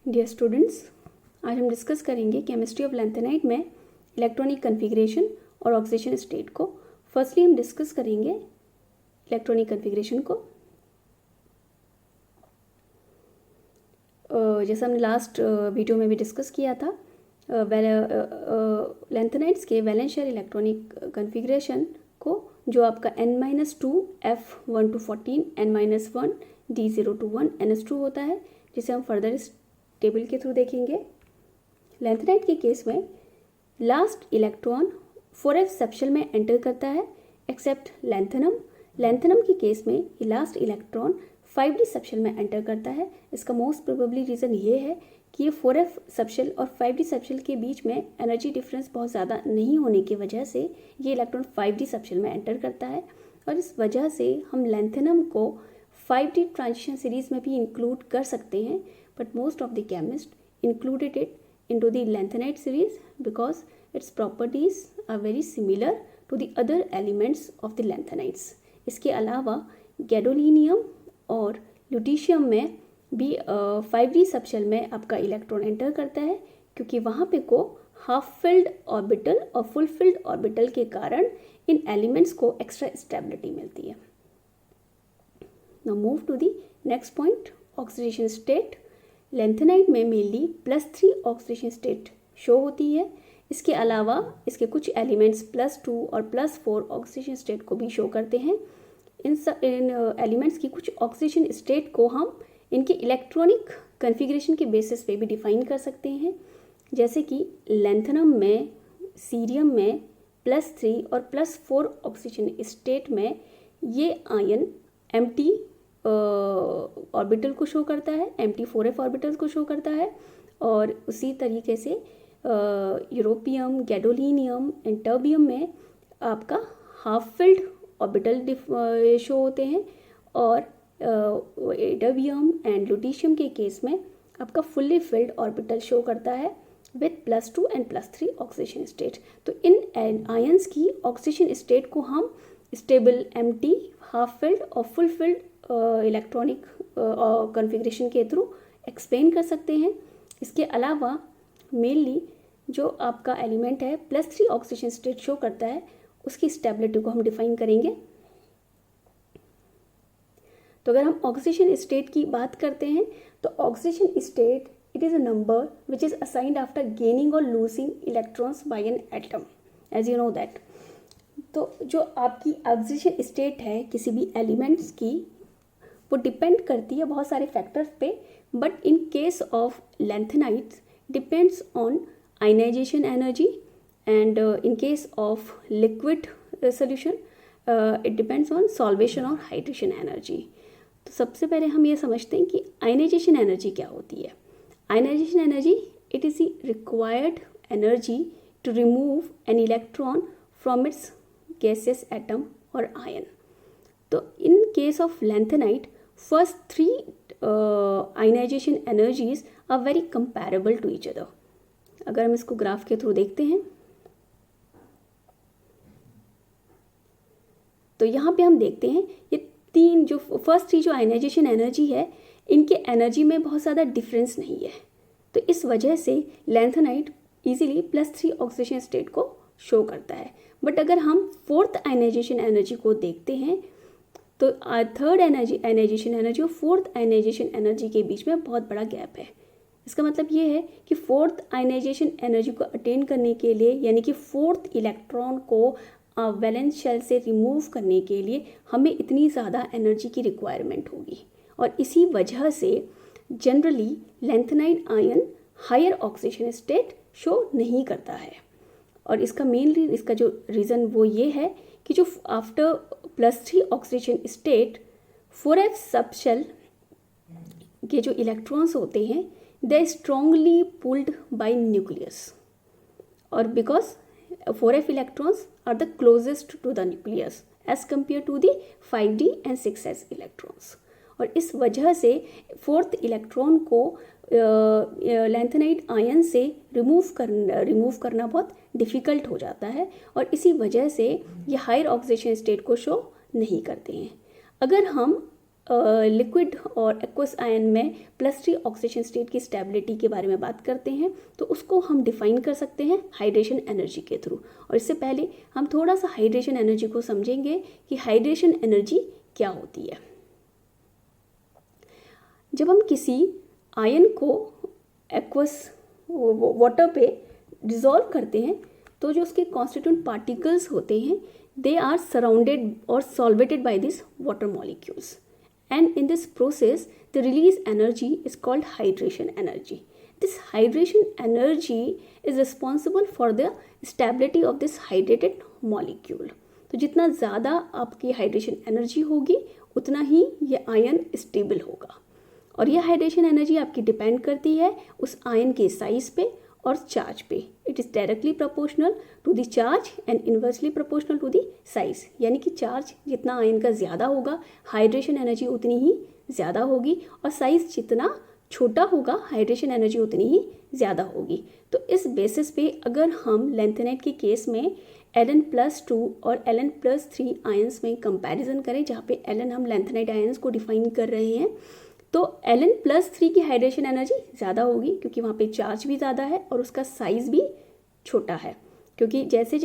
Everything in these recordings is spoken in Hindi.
डियर स्टूडेंट्स, आज हम डिस्कस करेंगे केमिस्ट्री ऑफ लैंथेनाइट में इलेक्ट्रॉनिक कन्फिग्रेशन और ऑक्सीडेशन स्टेट को। फर्स्टली हम डिस्कस करेंगे इलेक्ट्रॉनिक कन्फिग्रेशन को। जैसा हमने लास्ट वीडियो में भी डिस्कस किया था, लैंथेनाइट्स के वैलेंस शेल इलेक्ट्रॉनिक कन्फिग्रेशन को, जो आपका n-2 F1 to 14 n-1 D0 to 1 NS2 होता है, जिसे हम फर्दर इस टेबल के थ्रू देखेंगे। लैंथेनाइट के केस में लास्ट इलेक्ट्रॉन 4f सबशेल में एंटर करता है एक्सेप्ट लैंथेनम। लैंथेनम के केस में ये लास्ट इलेक्ट्रॉन 5d सबशेल में एंटर करता है। इसका मोस्ट प्रोबेबली रीज़न ये है कि ये 4f सबशेल और 5d सबशेल के बीच में एनर्जी डिफरेंस बहुत ज़्यादा नहीं होने की वजह से ये इलेक्ट्रॉन 5d सबशेल में एंटर करता है, और इस वजह से हम लैंथेनम को 5d ट्रांजिशन सीरीज में भी इंक्लूड कर सकते हैं, but most of the chemist included it into the lanthanide series because its properties are very similar to the other elements of the lanthanides. इसके अलावा गैडोलिनियम और ल्यूटीशियम में भी 5d सबशेल में आपका इलेक्ट्रॉन एंटर करता है, क्योंकि वहाँ पे को हाफ फिल्ड ऑर्बिटल और फुल फिल्ड ऑर्बिटल के कारण इन एलिमेंट्स को एक्स्ट्रा स्टेबिलिटी मिलती है। Now move to the next point, oxidation state. Lanthanide में मेनली +3 ऑक्सीडेशन स्टेट शो होती है। इसके अलावा इसके कुछ एलिमेंट्स +2 और +4 ऑक्सीडेशन स्टेट को भी शो करते हैं। इन एलिमेंट्स की कुछ ऑक्सीडेशन स्टेट को हम इनके इलेक्ट्रॉनिक कन्फिग्रेशन के बेसिस पे भी डिफाइन कर सकते हैं, जैसे कि लैंथेनम में, सीरियम में +3 और +4 ऑक्सीजन स्टेट में ये आयन एम्प्टी ऑर्बिटल को शो करता है, एम्प्टी 4f ऑर्बिटल्स को शो करता है। और उसी तरीके से यूरोपियम, गैडोलिनियम एंड टर्बियम में आपका हाफ फिल्ड ऑर्बिटल शो होते हैं, और टर्बियम एंड ल्यूटीशियम के केस में आपका फुल्ली फिल्ड ऑर्बिटल शो करता है विथ +2 एंड +3 ऑक्सीडेशन स्टेट। तो इन आयंस की ऑक्सीडेशन स्टेट को हम स्टेबल, एम्प्टी, हाफ फिल्ड और फुल फिल्ड इलेक्ट्रॉनिक कन्फिग्रेशन के थ्रू एक्सप्लेन कर सकते हैं। इसके अलावा मेनली जो आपका एलिमेंट है +3 ऑक्सीडेशन स्टेट शो करता है, उसकी स्टेबिलिटी को हम डिफाइन करेंगे। तो अगर हम ऑक्सीडेशन स्टेट की बात करते हैं तो oxidation state it is a number which is assigned after gaining or losing electrons by an atom, as you know that. तो जो आपकी ऑक्सीडेशन स्टेट है किसी भी एलिमेंट्स की, वो डिपेंड करती है बहुत सारे फैक्टर्स पे, but in case of lanthanides depends on ionization energy, and in case of liquid solution it depends on solvation or hydration energy. तो सबसे पहले हम ये समझते हैं कि आयनाइजेशन एनर्जी क्या होती है। Ionization energy it is the required energy to remove an electron from its gaseous atom और आयन। तो in case of lanthanide first 3 ionization energies are very comparable to each other। अगर हम इसको ग्राफ के थ्रू देखते हैं तो यहाँ पे हम देखते हैं ये तीन जो फर्स्ट 3 जो आयनाइजेशन एनर्जी है, इनके एनर्जी में बहुत ज़्यादा डिफरेंस नहीं है। तो इस वजह से लैंथेनाइट इजीली +3 ऑक्सीडेशन स्टेट को शो करता है। बट अगर हम 4th आयनाइजेशन एनर्जी को देखते हैं तो थर्ड आयनाइजेशन एनर्जी और 4th आयनाइजेशन एनर्जी के बीच में बहुत बड़ा गैप है। इसका मतलब ये है कि 4th आयनाइजेशन एनर्जी को अटेन करने के लिए, यानी कि 4th इलेक्ट्रॉन को वैलेंस शेल से रिमूव करने के लिए हमें इतनी ज़्यादा एनर्जी की रिक्वायरमेंट होगी, और इसी वजह से generally lanthanide ion higher oxidation state show नहीं करता है। और इसका मेनली इसका जो रीज़न वो ये है कि जो after +3 oxidation state 4f subshell के जो इलेक्ट्रॉन्स होते हैं they strongly pulled by nucleus, और because 4f electrons are the closest to the nucleus as compare to the 5d and 6s electrons. और इस वजह से 4th इलेक्ट्रॉन को लैंथेनाइट आयन से रिमूव करना बहुत डिफ़िकल्ट हो जाता है, और इसी वजह से ये हायर ऑक्सीडेशन स्टेट को शो नहीं करते हैं। अगर हम लिक्विड और एक्वस आयन में +3 ऑक्सीडेशन स्टेट की स्टेबिलिटी के बारे में बात करते हैं तो उसको हम डिफाइन कर सकते हैं हाइड्रेशन एनर्जी के थ्रू। और इससे पहले हम थोड़ा सा हाइड्रेशन एनर्जी को समझेंगे कि हाइड्रेशन एनर्जी क्या होती है। जब हम किसी आयन को एक्वस वाटर पे डिज़ोल्व करते हैं तो जो उसके कॉन्स्टिट्यूएंट पार्टिकल्स होते हैं दे आर सराउंडेड और solvated by this water molecules, and in this process the release energy is called hydration energy. This hydration energy is responsible for the stability of this hydrated molecule. तो जितना ज़्यादा आपकी हाइड्रेशन एनर्जी होगी उतना ही ये आयन स्टेबल होगा। और ये हाइड्रेशन एनर्जी आपकी डिपेंड करती है उस आयन के साइज पे और चार्ज पे। It is directly proportional to the charge and inversely proportional to the size, यानी कि चार्ज जितना आयन का ज़्यादा होगा हाइड्रेशन एनर्जी उतनी ही ज़्यादा होगी, और साइज जितना छोटा होगा हाइड्रेशन एनर्जी उतनी ही ज़्यादा होगी। तो इस बेसिस पे अगर हम लैंथेनाइट के केस में Ln+2 और Ln+3 आयंस में कंपैरिजन करें, जहाँ पे Ln हम लैंथेनाइट आयंस को डिफाइन कर रहे हैं, तो Ln+3 की हाइड्रेशन एनर्जी ज़्यादा होगी क्योंकि वहाँ पे चार्ज भी ज़्यादा है और उसका साइज़ भी छोटा है। क्योंकि जैसे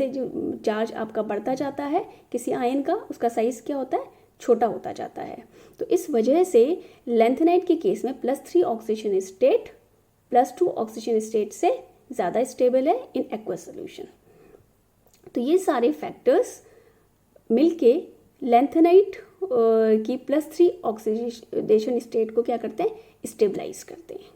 जो चार्ज आपका बढ़ता जाता है किसी आयन का, उसका साइज़ क्या होता है, छोटा होता जाता है। तो इस वजह से लैंथेनाइट के केस में +3 ऑक्सीडेशन स्टेट +2 ऑक्सीडेशन स्टेट से ज़्यादा स्टेबल है इन एक्वस सोल्यूशन। तो ये सारे फैक्टर्स मिलके लैंथेनाइट की +3 ऑक्सीडेशन स्टेट को क्या करते हैं, स्टेबलाइज करते हैं।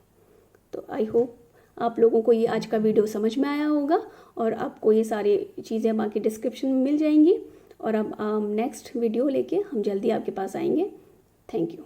तो आई होप आप लोगों को ये आज का वीडियो समझ में आया होगा और आपको ये सारी चीज़ें बाकी डिस्क्रिप्शन में मिल जाएंगी। और अब नेक्स्ट वीडियो लेके हम जल्दी आपके पास आएंगे। Thank you.